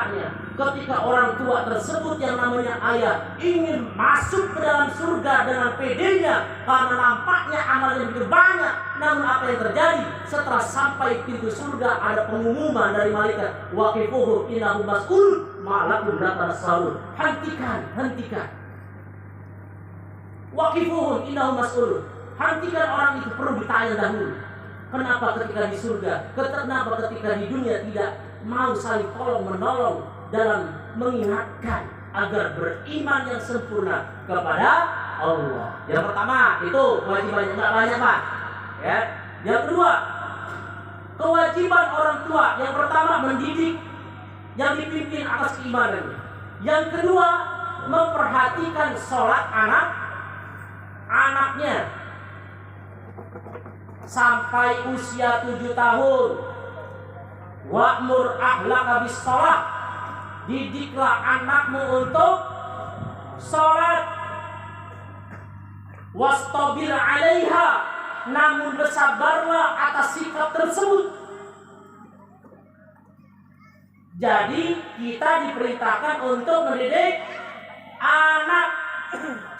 anaknya. Ketika orang tua tersebut yang namanya ayah ingin masuk ke dalam surga dengan pedenya karena nampaknya amalnya begitu banyak, namun apa yang terjadi setelah sampai pintu surga ada pengumuman dari malaikat, waqifuhum innahum mas'ul ma'lakum la tasawun. Hentikan. Waqifuhum innahum mas'ul. Hentikan, orang itu perlu ditanya dahulu. Kenapa ketika di surga, kenapa ketika di dunia tidak mau saling tolong menolong dalam mengingatkan agar beriman yang sempurna kepada Allah. Yang pertama itu kewajibannya nggak banyak Pak. Ya. Yang kedua, kewajiban orang tua. Yang pertama mendidik yang dipimpin atas keimanan. Yang kedua, memperhatikan sholat anaknya sampai usia 7 tahun. Wa'mur ahlaka bis shalah. Didiklah anakmu untuk sholat. Wastabir 'alaiha. Namun bersabarlah atas sikap tersebut. Jadi kita diperintahkan untuk mendidik anak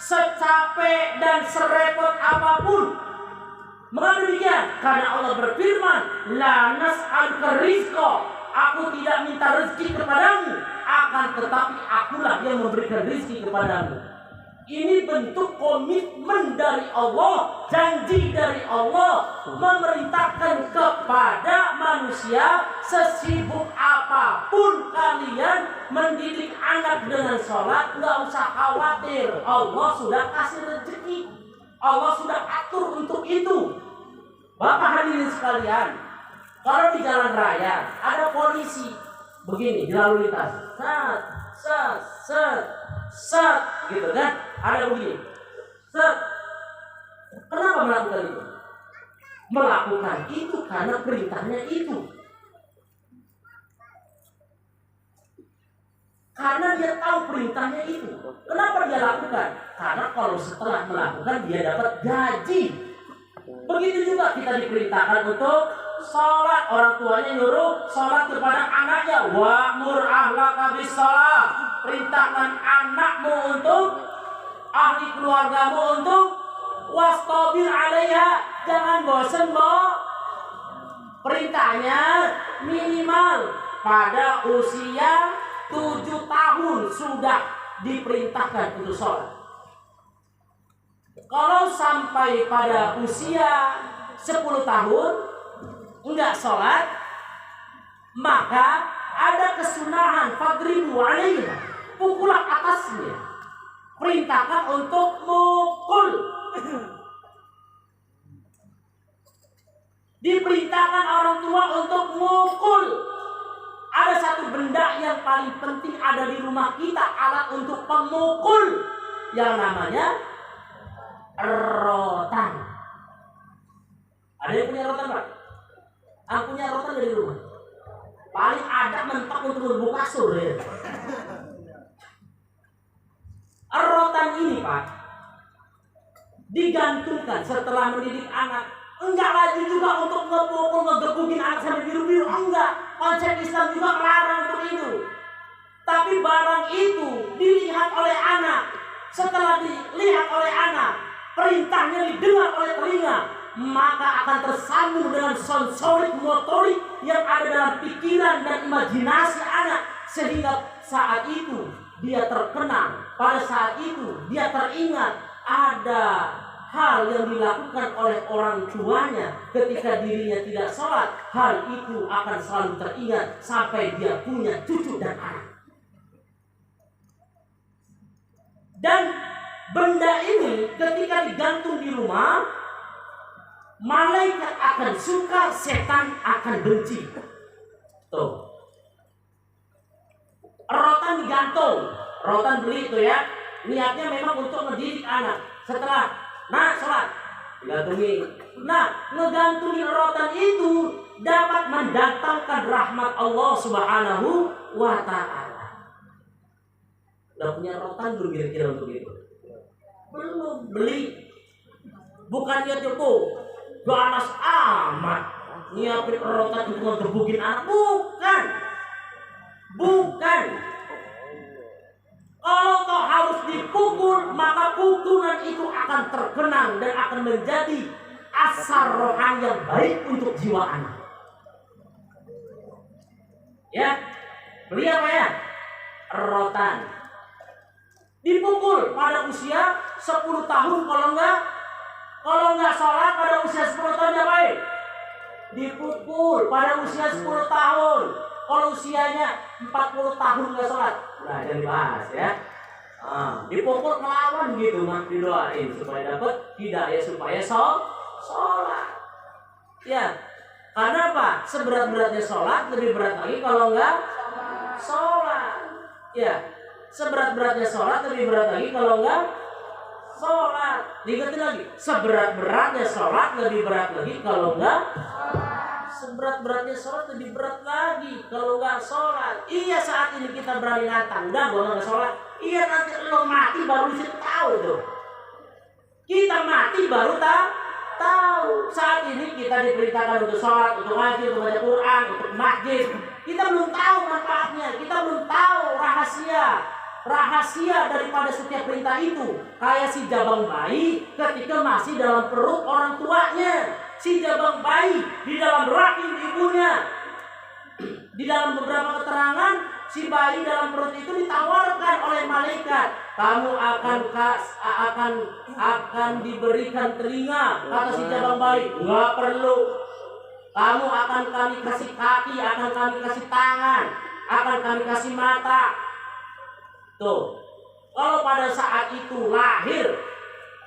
secapek dan serepot apapun. Mengapa demikian? Karena Allah berfirman, la nas'aluka rizqa. Aku tidak minta rezeki kepadamu, akan tetapi akulah yang memberikan rezeki kepadamu. Ini bentuk komitmen dari Allah, janji dari Allah, memerintahkan kepada manusia sesibuk apapun kalian mendidik anak dengan sholat, nggak usah khawatir. Allah sudah kasih rezeki. Allah sudah atur untuk itu. Bapak hadirin sekalian, kalau di jalan raya ada polisi begini di lalu lintas, set, gitu kan? Ada begini, set. Kenapa melakukan itu? Melakukan itu karena perintahnya itu. Karena dia tahu perintahnya itu. Kenapa dia lakukan? Karena kalau setelah melakukan dia dapat gaji. Begitu juga kita diperintahkan untuk sholat. Orang tuanya nyuruh sholat kepada anaknya. Wa'mur ahlaka bis shalah. Perintahkan anakmu untuk, ahli keluargamu untuk, wastabir 'alaiha. Jangan bosan perintahnya minimal pada usia 7 tahun sudah diperintahkan untuk sholat. Kalau sampai pada usia 10 tahun enggak sholat, maka ada kesunahan fadribu 'alaiha, pukullah atasnya. Perintahkan untuk mukul. Diperintahkan orang tua untuk mukul. Ada satu benda yang paling penting ada di rumah kita, alat untuk pemukul, yang namanya rotan. Ada yang punya rotan Pak? Aku punya rotan dari rumah. Paling ada mentok untuk membuka kasur ya. Rotan ini Pak digantungkan setelah mendidik anak. Enggak lagi juga untuk ngepukul, ngegebukin anak sampai biru-biru. Enggak. Konsep Islam juga melarang untuk itu. Tapi barang itu dilihat oleh anak. Setelah dilihat oleh anak, perintahnya didengar oleh telinga, maka akan tersambung dengan sensorik motorik yang ada dalam pikiran dan imajinasi anak. Sehingga saat itu dia terkenang. Pada saat itu dia teringat ada hal yang dilakukan oleh orang tuanya ketika dirinya tidak sholat. Hal itu akan selalu teringat sampai dia punya cucu dan anak. Dan benda ini ketika digantung di rumah, malaikat akan suka, setan akan benci. Tuh, rotan digantung, rotan beli itu ya, niatnya memang untuk mendidik anak. Setelah sholat digantungi. Ngegantungin rotan itu dapat mendatangkan rahmat Allah Subhanahu wa ta'ala. Udah punya rotan belum kira-kira untuk itu? Belum. Beli. Bukan niat joko ganas amat nyiapin rotan untuk ngegebukin anak. Bukan. kerukunan itu akan terkenang dan akan menjadi asar rohani yang baik untuk jiwa anak. Ya, beli apa ya? Rotan. Dipukul pada usia 10 tahun, kalau nggak sholat pada usia 10 tahun ya baik. Dipukul pada usia 10 tahun. Kalau usianya 40 tahun nggak sholat, nah jadi bahas ya. Dipukul melawan gitu, mas, didoain supaya dapat hidayah, supaya sholat. Ya, karena apa? Seberat-beratnya sholat, lebih berat lagi kalau nggak sholat. Ya, seberat-beratnya sholat, lebih berat lagi kalau nggak sholat. Diingetin lagi, seberat-beratnya sholat, lebih berat lagi kalau nggak. Seberat-beratnya sholat, lebih berat lagi kalau nggak sholat. Iya, saat ini kita berani nantang, udah gua nggak sholat. Iya, nanti lo mati baru bisa tahu tuh. Kita mati baru tahu. Saat ini kita diperintahkan untuk sholat, untuk ngaji, untuk baca Quran, untuk masjid. Kita belum tahu manfaatnya, kita belum tahu rahasia daripada setiap perintah itu. Kayak si jabang bayi ketika masih dalam perut orang tuanya. Si jabang bayi di dalam rahim ibunya. Di dalam beberapa keterangan, si bayi dalam perut itu ditawarkan oleh malaikat, kamu akan diberikan telinga, kata si jabang bayi. Enggak perlu. Kamu akan kami kasih kaki, akan kami kasih tangan, akan kami kasih mata. Tuh, kalau pada saat itu lahir,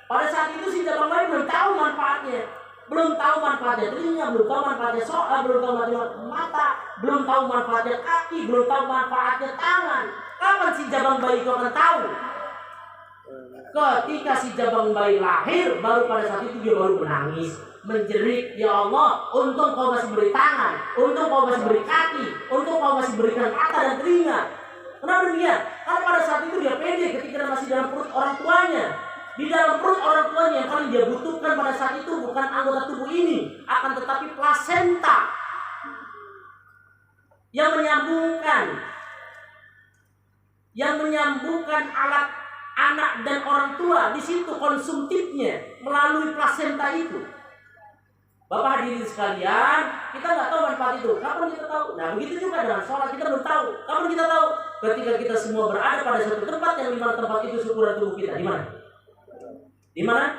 pada saat itu si jabang bayi belum tahu manfaatnya. Belum tahu manfaatnya telinga, belum tahu manfaatnya belum tahu manfaatnya mata, belum tahu manfaatnya kaki, belum tahu manfaatnya tangan. Kapan si jabang bayi itu akan tahu? Ketika si jabang bayi lahir, baru pada saat itu dia baru menangis, menjerit, ya Allah, untung kau masih beri tangan, untung kau masih beri kaki, untung kau masih berikan mata dan telinga. Kenapa demikian? Karena pada saat itu dia pede ketika masih dalam perut orang tuanya. Di dalam perut orang tuanya yang paling dia butuhkan pada saat itu bukan anggota tubuh ini, akan tetapi plasenta yang menyambungkan alat anak dan orang tua. Di situ konsumtifnya melalui plasenta itu. Bapak hadirin sekalian, kita nggak tahu manfaat itu. Kapan kita tahu? Nah, begitu juga dengan sholat, kita belum tahu. Kapan kita tahu? Ketika kita semua berada pada satu tempat yang dimana tempat itu syukuran tubuh kita. Di mana? Di mana?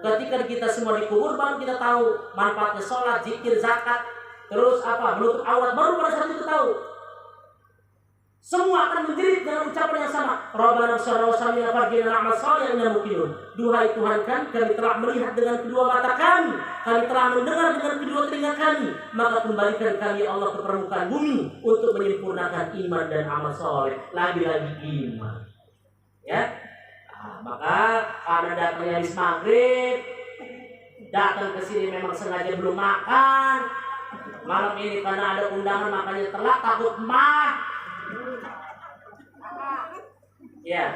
Ketika kita semua dikubur, baru kita tahu manfaatnya sholat, zikir, zakat, terus apa? Menutup aurat, baru pada saat itu tahu. Semua akan menjerit dengan ucapan yang sama. Rabbana sholli wa sallim ala farjina amal salih yang mungkin. Duhai Tuhan kami telah melihat dengan kedua mata kami telah mendengar dengan kedua telinga kami, maka kembalikan kami ya Allah ke permukaan bumi untuk menyempurnakan iman dan amal saleh. Lagi-lagi iman. Ya. Maka karena datangnya habis maghrib, datang ke sini memang sengaja belum makan. Malam ini karena ada undangan makanya telat, takut mah. Ya,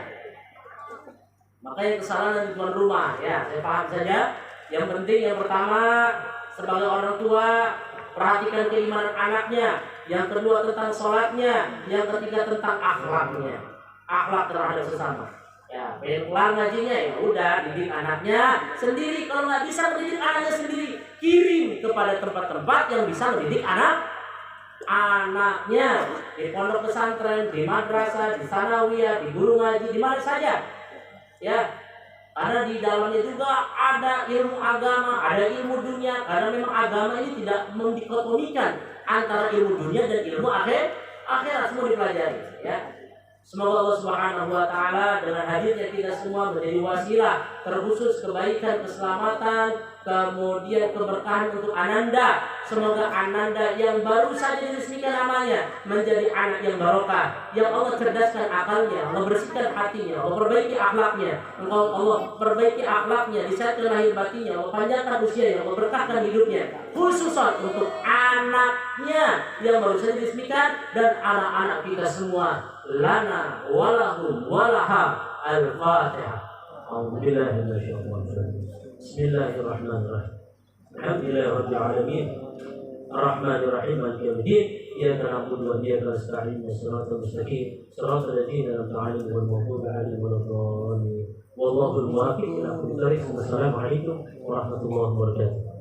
makanya kesalahan dari tuan rumah. Ya, saya paham saja. Yang penting yang pertama sebagai orang tua perhatikan keimanan anaknya. Yang kedua tentang sholatnya. Yang ketiga tentang akhlaknya, akhlak terhadap sesama. Ya, pengen pulang ngajinya ya udah didik anaknya sendiri. Kalau nggak bisa mendidik anaknya sendiri, kirim kepada tempat-tempat yang bisa mendidik anaknya, di pondok pesantren, di madrasah, di sanawiyah, di guru ngaji, di mana saja. Ya, karena di dalamnya juga ada ilmu agama, ada ilmu dunia. Karena memang agama ini tidak mendikotomikan antara ilmu dunia dan ilmu akhirat, semua dipelajari. Ya. Semoga Allah Subhanahu wa taala dengan hadirnya kita semua menjadi wasilah terkhusus kebaikan, keselamatan, kemudian keberkahan untuk Ananda. Semoga Ananda yang baru saja diresmikan namanya menjadi anak yang barokah, yang Allah cerdaskan akalnya, Allah bersihkan hatinya, Allah perbaiki akhlaknya, Allah perbaiki akhlaknya, disehatkan lahir batinnya, Allah panjangkan usianya, Allah berkahkan hidupnya, khususan untuk anaknya yang baru saja diresmikan dan anak-anak kita semua. Lana walahum walaha al-Fatihah. A'udzubillahi minasyaitonir rajim. Bismillahirrahmanirrahim. Alhamdulillahirabbil alamin. Arrahmanirrahim. Maliki yaumiddin. إياك نعبد وإياك نستعين صراط المستقيم صراط الذين أنعمت عليهم غير المغضوب عليهم ولا الضالين والله الموفق إلى كل طريق. والسلام عليكم ورحمة الله وبركاته.